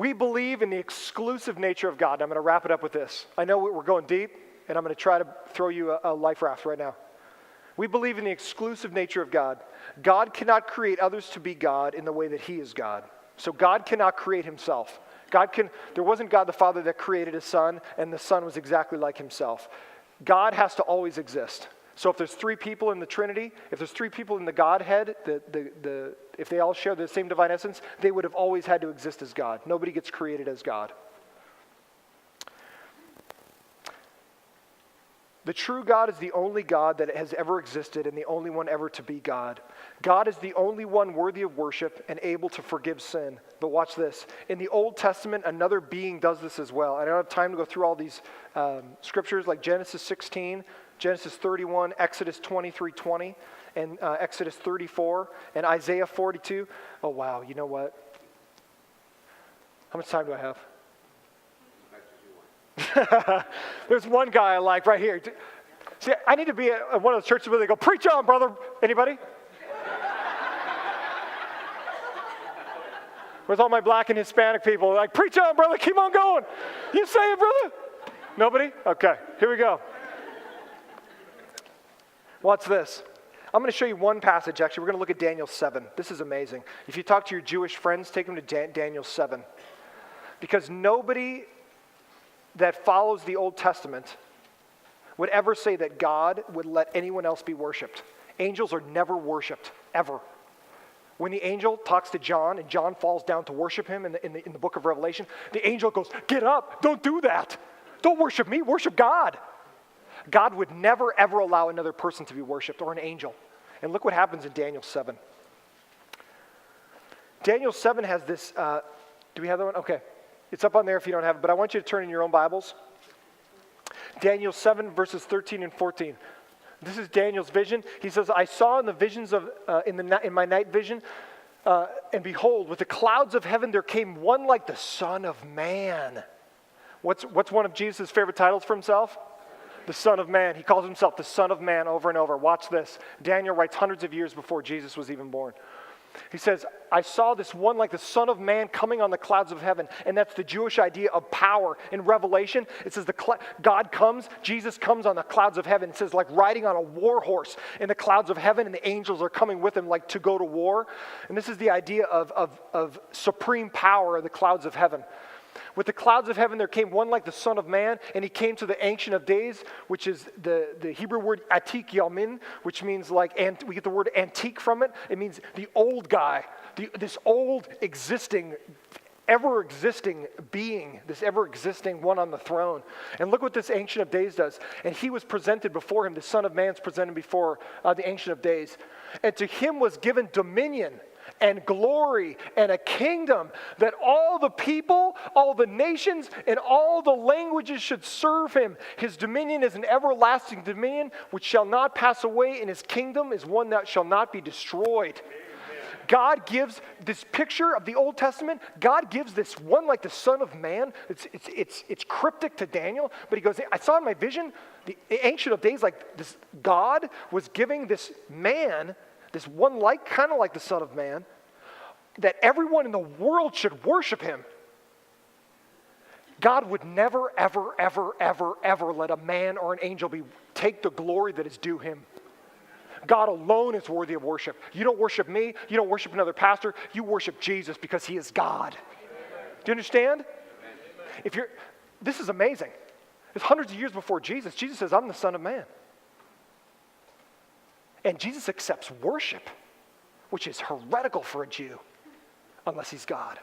We believe in the exclusive nature of God. And I'm going to wrap it up with this. I know we're going deep, and I'm going to try to throw you a life raft right now. We believe in the exclusive nature of God. God cannot create others to be God in the way that he is God. So God cannot create himself. There wasn't God the Father that created a Son, and the Son was exactly like himself. God has to always exist. So if there's three people in the Trinity, if there's three people in the Godhead, if they all share the same divine essence, they would have always had to exist as God. Nobody gets created as God. The true God is the only God that has ever existed and the only one ever to be God. God is the only one worthy of worship and able to forgive sin. But watch this. In the Old Testament, another being does this as well. I don't have time to go through all these scriptures like Genesis 16, Genesis 31, Exodus 23:20, and Exodus 34, and Isaiah 42. Oh, wow. You know what? How much time do I have? There's one guy I like right here. See, I need to be at one of those churches where they go, preach on, brother. Anybody? Where's all my black and Hispanic people? Like, preach on, brother. Keep on going. You say it, brother. Nobody? Okay, here we go. Watch this. I'm going to show you one passage, actually. We're going to look at Daniel 7. This is amazing. If you talk to your Jewish friends, take them to Daniel 7. Because nobody that follows the Old Testament would ever say that God would let anyone else be worshipped. Angels are never worshipped, ever. When the angel talks to John and John falls down to worship him in the book of Revelation, the angel goes, get up, don't do that. Don't worship me, worship God. God would never, ever allow another person to be worshipped or an angel. And look what happens in Daniel 7. Daniel 7 has this, do we have that one? Okay. It's up on there if you don't have it, but I want you to turn in your own Bibles. Daniel 7, verses 13 and 14. This is Daniel's vision. He says, I saw in the visions of, in my night vision, and behold, with the clouds of heaven there came one like the Son of Man. What's one of Jesus' favorite titles for himself? The Son of Man. He calls himself the Son of Man over and over. Watch this. Daniel writes hundreds of years before Jesus was even born. He says, I saw this one like the Son of Man coming on the clouds of heaven. And that's the Jewish idea of power. In Revelation, it says God comes, Jesus comes on the clouds of heaven. It says like riding on a war horse in the clouds of heaven, and the angels are coming with him like to go to war. And this is the idea of supreme power in the clouds of heaven. With the clouds of heaven there came one like the Son of Man, and he came to the Ancient of Days, which is the Hebrew word atik yamin, which means like, we get the word antique from it. It means the old guy, this old existing, ever-existing being, this ever-existing one on the throne. And look what this Ancient of Days does. And he was presented before him, the Son of Man's presented before the Ancient of Days. And to him was given dominion and glory and a kingdom that all the people, all the nations, and all the languages should serve him. His dominion is an everlasting dominion which shall not pass away, and his kingdom is one that shall not be destroyed. Amen. God gives this picture of the Old Testament. God gives this one like the Son of Man. It's cryptic to Daniel, but he goes, I saw in my vision, the Ancient of Days, like this God was giving this man, this one like, kind of like the Son of Man, that everyone in the world should worship him. God would never, ever, ever, ever, ever let a man or an angel take the glory that is due him. God alone is worthy of worship. You don't worship me. You don't worship another pastor. You worship Jesus because he is God. Do you understand? This is amazing. It's hundreds of years before Jesus. Jesus says, I'm the Son of Man. And Jesus accepts worship, which is heretical for a Jew, unless he's God.